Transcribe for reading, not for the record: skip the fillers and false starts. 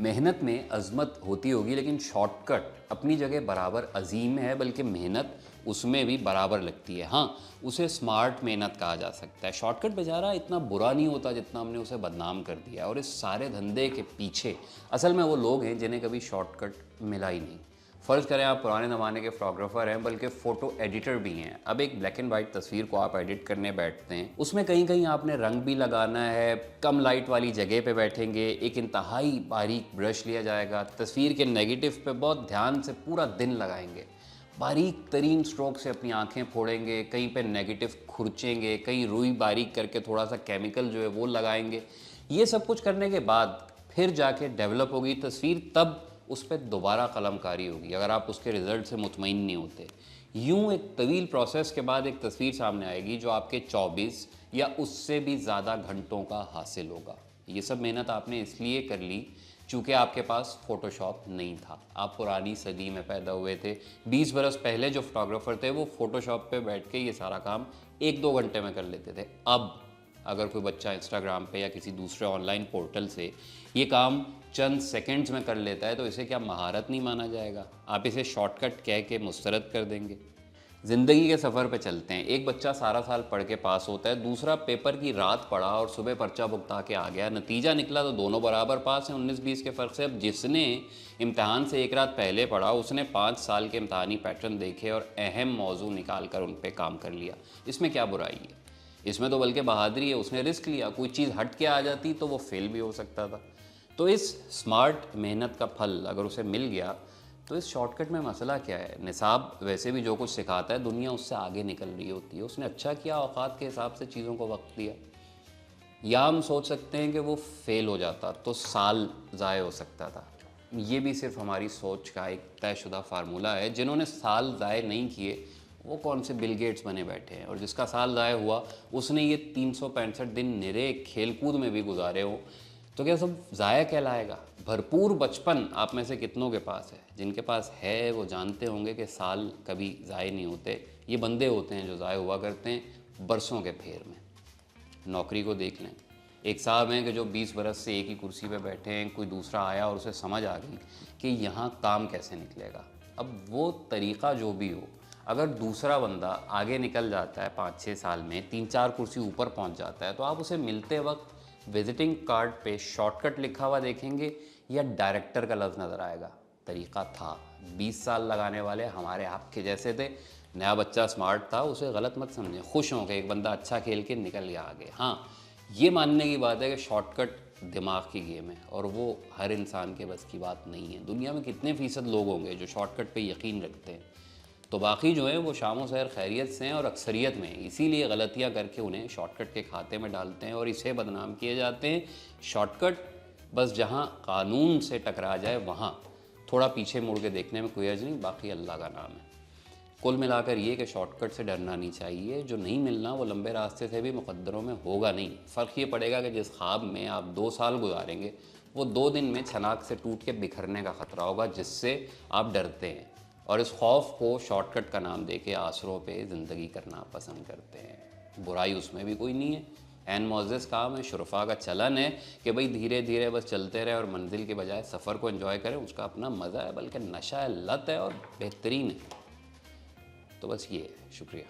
محنت میں عظمت ہوتی ہوگی لیکن شارٹ کٹ اپنی جگہ برابر عظیم ہے، بلکہ محنت اس میں بھی برابر لگتی ہے۔ ہاں، اسے سمارٹ محنت کہا جا سکتا ہے۔ شارٹ کٹ بیچارہ اتنا برا نہیں ہوتا جتنا ہم نے اسے بدنام کر دیا، اور اس سارے دھندے کے پیچھے اصل میں وہ لوگ ہیں جنہیں کبھی شارٹ کٹ ملا ہی نہیں۔ فرض کریں آپ پرانے زمانے کے فوٹوگرافر ہیں، بلکہ فوٹو ایڈیٹر بھی ہیں۔ اب ایک بلیک اینڈ وائٹ تصویر کو آپ ایڈٹ کرنے بیٹھتے ہیں، اس میں کہیں کہیں آپ نے رنگ بھی لگانا ہے، کم لائٹ والی جگہ پہ بیٹھیں گے، ایک انتہائی باریک برش لیا جائے گا، تصویر کے نیگیٹو پہ بہت دھیان سے پورا دن لگائیں گے، باریک ترین سٹروک سے اپنی آنکھیں پھوڑیں گے، کہیں پہ نیگیٹو کھرچیں گے، کہیں روئی باریک کر کے تھوڑا سا کیمیکل جو ہے وہ لگائیں گے۔ یہ سب کچھ کرنے کے بعد پھر جا کے ڈیولپ ہوگی تصویر، تب اس پہ دوبارہ قلم کاری ہوگی اگر آپ اس کے رزلٹ سے مطمئن نہیں ہوتے۔ یوں ایک طویل پروسیس کے بعد ایک تصویر سامنے آئے گی جو آپ کے 24 یا اس سے بھی زیادہ گھنٹوں کا حاصل ہوگا۔ یہ سب محنت آپ نے اس لیے کر لی چونکہ آپ کے پاس فوٹو شاپ نہیں تھا، آپ پرانی صدی میں پیدا ہوئے تھے۔ 20 برس پہلے جو فوٹوگرافر تھے وہ فوٹو شاپ پہ بیٹھ کے یہ سارا کام 1-2 گھنٹے میں کر لیتے تھے۔ اب اگر کوئی بچہ انسٹاگرام پہ یا کسی دوسرے آن لائن پورٹل سے یہ کام چند سیکنڈز میں کر لیتا ہے تو اسے کیا مہارت نہیں مانا جائے گا؟ آپ اسے شارٹ کٹ کہہ کے مسترد کر دیں گے؟ زندگی کے سفر پہ چلتے ہیں۔ ایک بچہ سارا سال پڑھ کے پاس ہوتا ہے، دوسرا پیپر کی رات پڑھا اور صبح پرچہ بھگتا کے آ گیا، نتیجہ نکلا تو دونوں برابر پاس ہیں 19-20 کے فرق سے۔ اب جس نے امتحان سے ایک رات پہلے پڑھا اس نے 5 سال کے امتحانی پیٹرن دیکھے اور اہم موضوع نکال کر ان پہ کام کر لیا۔ اس میں کیا برائی ہے؟ اس میں تو بلکہ بہادری ہے، اس نے رسک لیا، کوئی چیز ہٹ کے آ جاتی تو وہ فیل بھی ہو سکتا تھا۔ تو اس سمارٹ محنت کا پھل اگر اسے مل گیا تو اس شارٹ کٹ میں مسئلہ کیا ہے؟ نصاب ویسے بھی جو کچھ سکھاتا ہے دنیا اس سے آگے نکل رہی ہوتی ہے، اس نے اچھا کیا اوقات کے حساب سے چیزوں کو وقت دیا۔ یا ہم سوچ سکتے ہیں کہ وہ فیل ہو جاتا تو سال ضائع ہو سکتا تھا۔ یہ بھی صرف ہماری سوچ کا ایک طے شدہ فارمولہ ہے۔ جنہوں نے سال ضائع نہیں کیے وہ کون سے بل گیٹس بنے بیٹھے ہیں، اور جس کا سال ضائع ہوا اس نے یہ 365 دن نرے کھیل کود میں بھی گزارے ہوں، تو کیا سب ضائع کہلائے گا؟ بھرپور بچپن آپ میں سے کتنوں کے پاس ہے؟ جن کے پاس ہے وہ جانتے ہوں گے کہ سال کبھی ضائع نہیں ہوتے۔ یہ بندے ہوتے ہیں جو ضائع ہوا کرتے ہیں برسوں کے پھیر میں۔ نوکری کو دیکھ لیں، ایک صاحب ہیں کہ جو 20 برس سے ایک ہی کرسی پہ بیٹھے ہیں، کوئی دوسرا آیا اور اسے سمجھ آ گئی کہ یہاں کام کیسے نکلے گا۔ اب وہ طریقہ جو بھی ہو، اگر دوسرا بندہ آگے نکل جاتا ہے 5-6 سال میں 3-4 کرسی اوپر پہنچ جاتا ہے، تو آپ اسے ملتے وقت وزٹنگ کارڈ پہ شارٹ کٹ لکھا ہوا دیکھیں گے یا ڈائریکٹر کا لفظ نظر آئے گا؟ طریقہ تھا۔ 20 سال لگانے والے ہمارے آپ کے جیسے تھے۔ نیا بچہ سمارٹ تھا، اسے غلط مت سمجھیں، خوش ہوں کہ ایک بندہ اچھا کھیل کے نکل گیا آگے۔ ہاں، یہ ماننے کی بات ہے کہ شارٹ کٹ دماغ کی گیم ہے اور وہ ہر انسان کے بس کی بات نہیں ہے۔ دنیا میں کتنے فیصد لوگ ہوں گے جو شارٹ کٹ پہ یقین رکھتے ہیں؟ تو باقی جو ہیں وہ شام و سحر خیریت سے ہیں اور اکثریت میں اسی لیے غلطیاں کر کے انہیں شارٹ کٹ کے کھاتے میں ڈالتے ہیں اور اسے بدنام کیے جاتے ہیں۔ شارٹ کٹ بس جہاں قانون سے ٹکرا جائے وہاں تھوڑا پیچھے مڑ کے دیکھنے میں کوئی حرج نہیں، باقی اللہ کا نام ہے۔ کل ملا کر یہ کہ شارٹ کٹ سے ڈرنا نہیں چاہیے، جو نہیں ملنا وہ لمبے راستے سے بھی مقدروں میں ہوگا نہیں۔ فرق یہ پڑے گا کہ جس خواب میں آپ 2 سال گزاریں گے وہ 2 دن میں چھناک سے ٹوٹ کے بکھرنے کا خطرہ ہوگا جس سے آپ ڈرتے ہیں، اور اس خوف کو شارٹ کٹ کا نام دے کے آسروں پہ زندگی کرنا پسند کرتے ہیں۔ برائی اس میں بھی کوئی نہیں ہے، عین معزز کام ہے۔ شرفا کا چلن ہے کہ بھئی دھیرے دھیرے بس چلتے رہے اور منزل کے بجائے سفر کو انجوائے کریں، اس کا اپنا مزہ ہے، بلکہ نشہ ہے، لت ہے اور بہترین ہے۔ تو بس یہ ہے۔ شکریہ۔